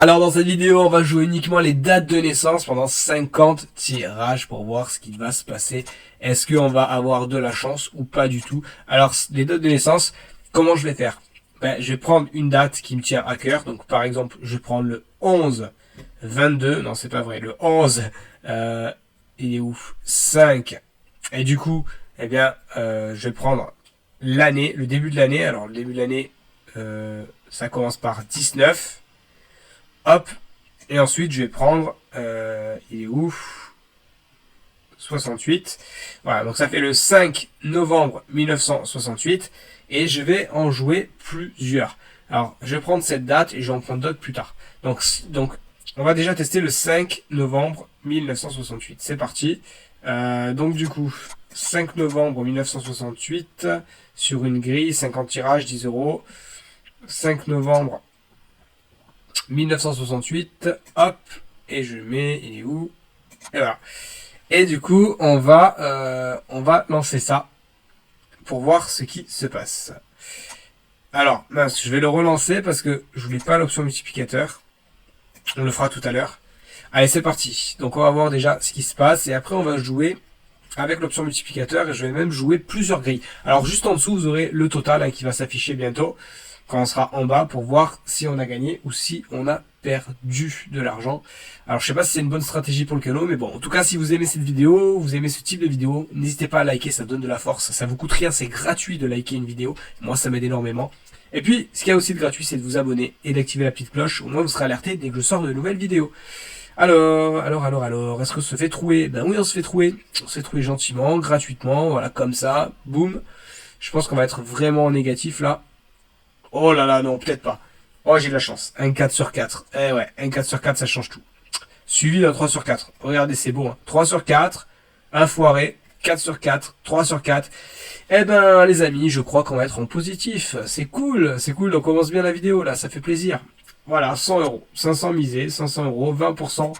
Alors dans cette vidéo, on va jouer uniquement les dates de naissance pendant 50 tirages pour voir ce qui va se passer. Est-ce qu'on va avoir de la chance ou pas du tout? Alors les dates de naissance, comment je vais faire? Je vais prendre une date qui me tient à cœur. Donc par exemple, je prends le 11, 22, non c'est pas vrai, le 11, il est où? 5. Et du coup, je vais prendre l'année, le début de l'année. Alors le début de l'année, ça commence par 19. Hop, et ensuite je vais prendre, il est où? 68. Voilà, donc ça fait le 5 novembre 1968, et je vais en jouer plusieurs. Alors, je vais prendre cette date, et je vais en prendre d'autres plus tard. Donc, on va déjà tester le 5 novembre 1968. C'est parti. Donc du coup, 5 novembre 1968, sur une grille, 50 tirages, 10 euros. 5 novembre 1968, hop, et je mets, il est où? Et voilà. Et du coup, on va lancer ça pour voir ce qui se passe. Alors, mince, je vais le relancer parce que je voulais pas l'option multiplicateur. On le fera tout à l'heure. Allez, c'est parti. Donc, on va voir déjà ce qui se passe et après, on va jouer avec l'option multiplicateur et je vais même jouer plusieurs grilles. Alors, juste en dessous, vous aurez le total qui va s'afficher bientôt quand on sera en bas pour voir si on a gagné ou si on a perdu de l'argent. Alors je sais pas si c'est une bonne stratégie pour le canal, mais bon, en tout cas si vous aimez cette vidéo, vous aimez ce type de vidéo, n'hésitez pas à liker, ça donne de la force, ça vous coûte rien, c'est gratuit de liker une vidéo, moi ça m'aide énormément. Et puis ce qu'il y a aussi de gratuit, c'est de vous abonner et d'activer la petite cloche, au moins vous serez alerté dès que je sors de nouvelles vidéos. Alors, est-ce qu'on se fait trouer? Ben oui, on se fait trouer gentiment, gratuitement, voilà, comme ça, boum. Je pense qu'on va être vraiment négatif là. Oh là là, non, peut-être pas. Oh, j'ai de la chance. Un 4 sur 4. Eh ouais, un 4 sur 4, ça change tout. Suivi d'un 3 sur 4. Regardez, c'est bon. Hein. 3 sur 4, un foiré, 4 sur 4, 3 sur 4. Eh ben, les amis, je crois qu'on va être en positif. C'est cool, on commence bien la vidéo, là, ça fait plaisir. Voilà, 100 euros. 500 misés, 500 euros, 20%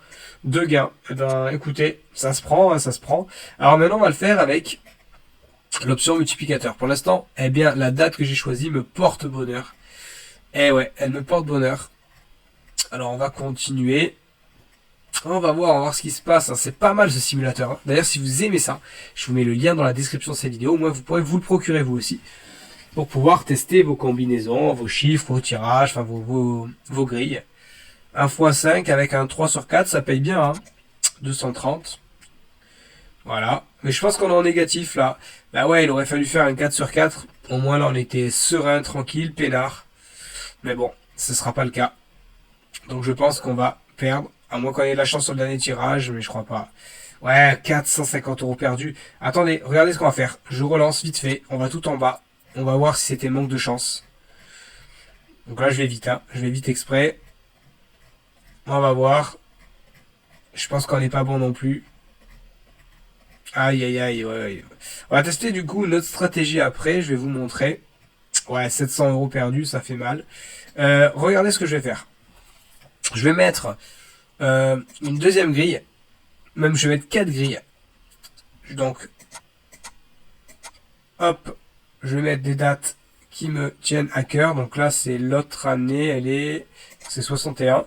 de gain. Eh ben, écoutez, ça se prend, hein, ça se prend. Alors maintenant, on va le faire avec l'option multiplicateur. Pour l'instant, eh bien, la date que j'ai choisie me porte bonheur. Eh ouais, elle me porte bonheur. Alors, on va continuer. On va voir ce qui se passe. Hein. C'est pas mal ce simulateur. Hein. D'ailleurs, si vous aimez ça, je vous mets le lien dans la description de cette vidéo. Au moins, vous pourrez vous le procurer vous aussi. Pour pouvoir tester vos combinaisons, vos chiffres, vos tirages, enfin vos grilles. 1 x 5 avec un 3 sur 4, ça paye bien. Hein. 230. Voilà. Mais je pense qu'on est en négatif là. Bah ouais, il aurait fallu faire un 4 sur 4. Au moins là, on était serein, tranquille, peinard. Mais bon, ce sera pas le cas. Donc je pense qu'on va perdre. À moins qu'on ait de la chance sur le dernier tirage, mais je crois pas. Ouais, 450 euros perdus. Attendez, regardez ce qu'on va faire. Je relance vite fait. On va tout en bas. On va voir si c'était manque de chance. Donc là, je vais vite. Hein. Je vais vite exprès. On va voir. Je pense qu'on n'est pas bon non plus. Aïe, aïe, aïe, ouais. On va tester du coup notre stratégie après. Je vais vous montrer. Ouais, 700 euros perdus, ça fait mal. Regardez ce que je vais faire. Je vais mettre une deuxième grille. Même je vais mettre 4 grilles. Donc, hop, je vais mettre des dates qui me tiennent à cœur. Donc là, c'est l'autre année, c'est 61.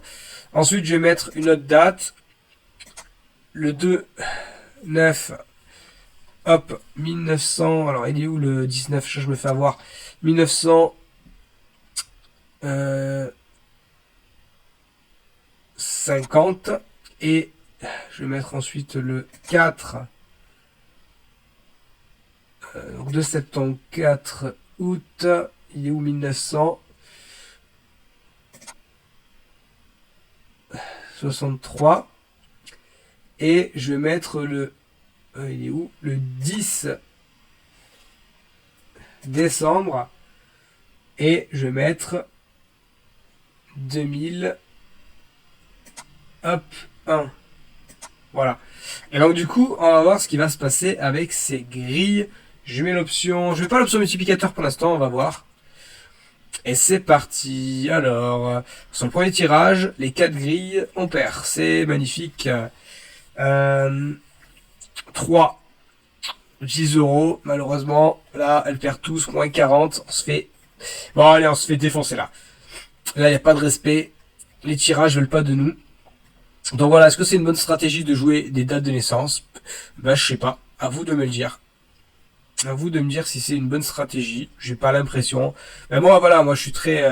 Ensuite, je vais mettre une autre date. Le 2, 9, hop, 1900. Alors, il est où le 19? Je me fais avoir. 1900. 50 et je vais mettre ensuite le 4 donc 2 septembre 4 août, il est où? 1963 et je vais mettre le il est où? Le 10 décembre et je vais mettre 2000. Hop, 1. Voilà. Et donc du coup, on va voir ce qui va se passer avec ces grilles. Je mets l'option... Je mets pas l'option multiplicateur pour l'instant, on va voir. Et c'est parti. Alors, sur le premier tirage, les 4 grilles, on perd. C'est magnifique. 3. 10 euros. Malheureusement, là, elles perdent tous. Moins 40. On se fait... Bon, allez, on se fait défoncer là. Là, il n'y a pas de respect. Les tirages veulent pas de nous. Donc voilà, est-ce que c'est une bonne stratégie de jouer des dates de naissance? Bah je sais pas, à vous de me le dire. À vous de me dire si c'est une bonne stratégie. J'ai pas l'impression. Mais moi voilà, moi je suis très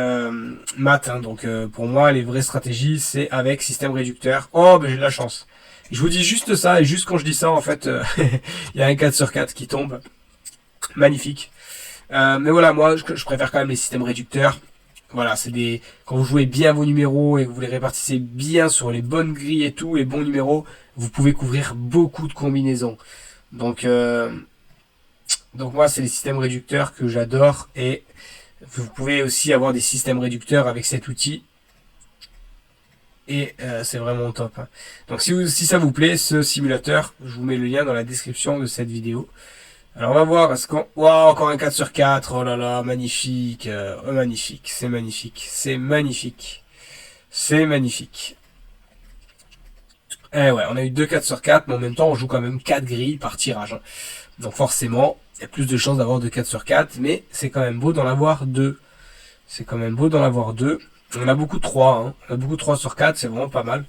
maths, hein, donc pour moi les vraies stratégies c'est avec système réducteur. Oh ben j'ai de la chance. Je vous dis juste ça, et juste quand je dis ça en fait, il y a un 4 sur 4 qui tombe. Magnifique. Mais voilà, moi je préfère quand même les systèmes réducteurs. Voilà, c'est des quand vous jouez bien vos numéros et que vous les répartissez bien sur les bonnes grilles et tout, les bons numéros, vous pouvez couvrir beaucoup de combinaisons. Donc donc moi c'est les systèmes réducteurs que j'adore, et vous pouvez aussi avoir des systèmes réducteurs avec cet outil, et c'est vraiment top. Hein. Donc si ça vous plaît ce simulateur, je vous mets le lien dans la description de cette vidéo. Alors on va voir, est-ce qu'on... Wow, encore un 4 sur 4, oh là là, magnifique, magnifique, c'est magnifique, c'est magnifique, c'est magnifique. Eh ouais, on a eu 2 4 sur 4, mais en même temps on joue quand même 4 grilles par tirage. Hein. Donc forcément, il y a plus de chances d'avoir 2 4 sur 4, mais c'est quand même beau d'en avoir 2. C'est quand même beau d'en avoir 2. On a beaucoup de 3, hein. On a beaucoup de 3 sur 4, c'est vraiment pas mal.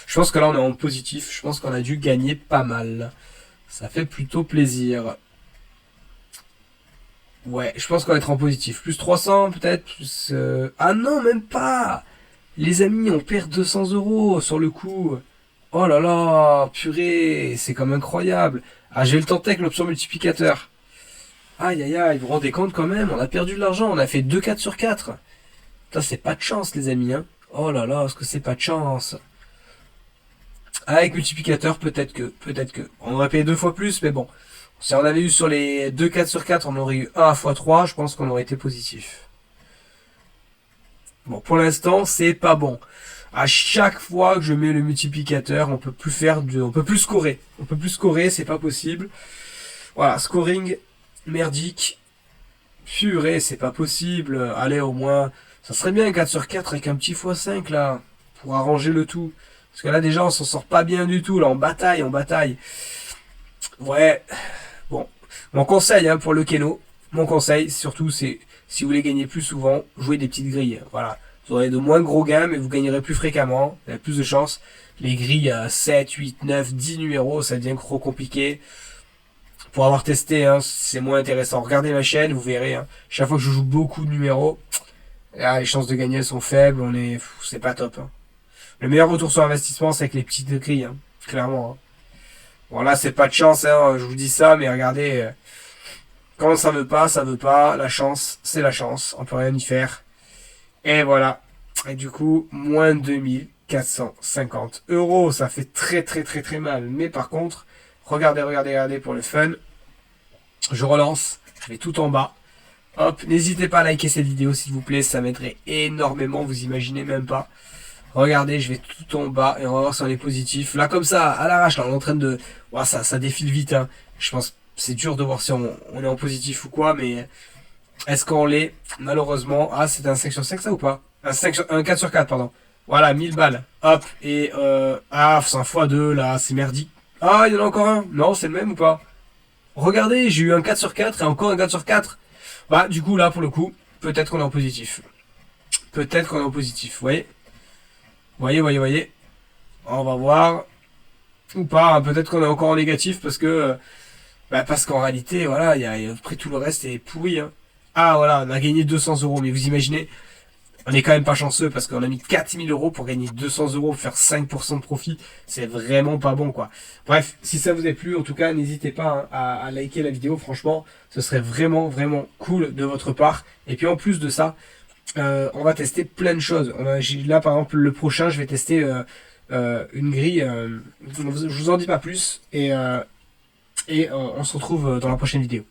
Je pense que là on est en positif, je pense qu'on a dû gagner pas mal. Ça fait plutôt plaisir. Ouais, je pense qu'on va être en positif. Plus 300 peut-être, plus... Ah non, même pas. Les amis, on perd 200 € sur le coup. Oh là là, purée, c'est comme incroyable. Ah, je vais le tenter avec l'option multiplicateur. Aïe aïe aïe, vous vous rendez compte quand même, on a perdu de l'argent, on a fait 2 4 sur 4. Putain, c'est pas de chance les amis, hein. Oh là là, est-ce que c'est pas de chance? Avec multiplicateur, peut-être que. On aurait payé 2 fois plus, mais bon. Si on avait eu sur les 2 4 sur 4, on aurait eu 1 x 3, je pense qu'on aurait été positif. Bon, pour l'instant, c'est pas bon. À chaque fois que je mets le multiplicateur, on peut plus faire on peut plus scorer. On peut plus scorer, c'est pas possible. Voilà, scoring merdique. Purée, c'est pas possible. Allez, au moins, ça serait bien un 4 sur 4 avec un petit x5 là, pour arranger le tout. Parce que là déjà, on s'en sort pas bien du tout. Là, on bataille, on bataille. Ouais. Bon, mon conseil hein, pour le Keno, mon conseil surtout c'est si vous voulez gagner plus souvent, jouez des petites grilles. Voilà, vous aurez de moins gros gains mais vous gagnerez plus fréquemment, vous avez plus de chance. Les grilles à 7, 8, 9, 10 numéros, ça devient trop compliqué. Pour avoir testé, hein, c'est moins intéressant. Regardez ma chaîne, vous verrez. Hein, chaque fois que je joue beaucoup de numéros, là, les chances de gagner sont faibles, c'est pas top. Hein. Le meilleur retour sur investissement, c'est avec les petites grilles, hein, clairement. Hein. Bon là c'est pas de chance, hein, je vous dis ça, mais regardez, quand ça veut pas, la chance, c'est la chance, on peut rien y faire. Et voilà, et du coup, moins 2450 €, ça fait très très très très mal. Mais par contre, regardez pour le fun, je relance, je vais tout en bas. Hop, n'hésitez pas à liker cette vidéo s'il vous plaît, ça m'aiderait énormément, vous imaginez même pas. Regardez, je vais tout en bas et on va voir si on est positif. Là, comme ça, à l'arrache, là, on est en train de... Ouais, ça défile vite, hein. Je pense c'est dur de voir si on est en positif ou quoi, mais est-ce qu'on l'est? Malheureusement. Ah, c'est un 5 sur 5, ça, ou pas? Un 4 sur 4, pardon. Voilà, 1000 balles. Hop, et c'est un x2, là, c'est merdique. Ah, il y en a encore un. Non, c'est le même ou pas? Regardez, j'ai eu un 4 sur 4 et encore un 4 sur 4. Bah, du coup, là, pour le coup, peut-être qu'on est en positif. Peut-être qu'on est en positif, vous voyez? Voyez. On va voir. Ou pas, hein. Peut-être qu'on est encore en négatif parce que... parce qu'en réalité, voilà, après tout le reste est pourri. Hein. Ah voilà, on a gagné 200 €. Mais vous imaginez, on est quand même pas chanceux parce qu'on a mis 4000 € pour gagner 200 €, pour faire 5% de profit. C'est vraiment pas bon, quoi. Bref, si ça vous a plu, en tout cas, n'hésitez pas hein, à liker la vidéo. Franchement, ce serait vraiment, vraiment cool de votre part. Et puis en plus de ça... on va tester plein de choses. Là, par exemple, le prochain, je vais tester une grille. Je vous en dis pas plus. Et on se retrouve dans la prochaine vidéo.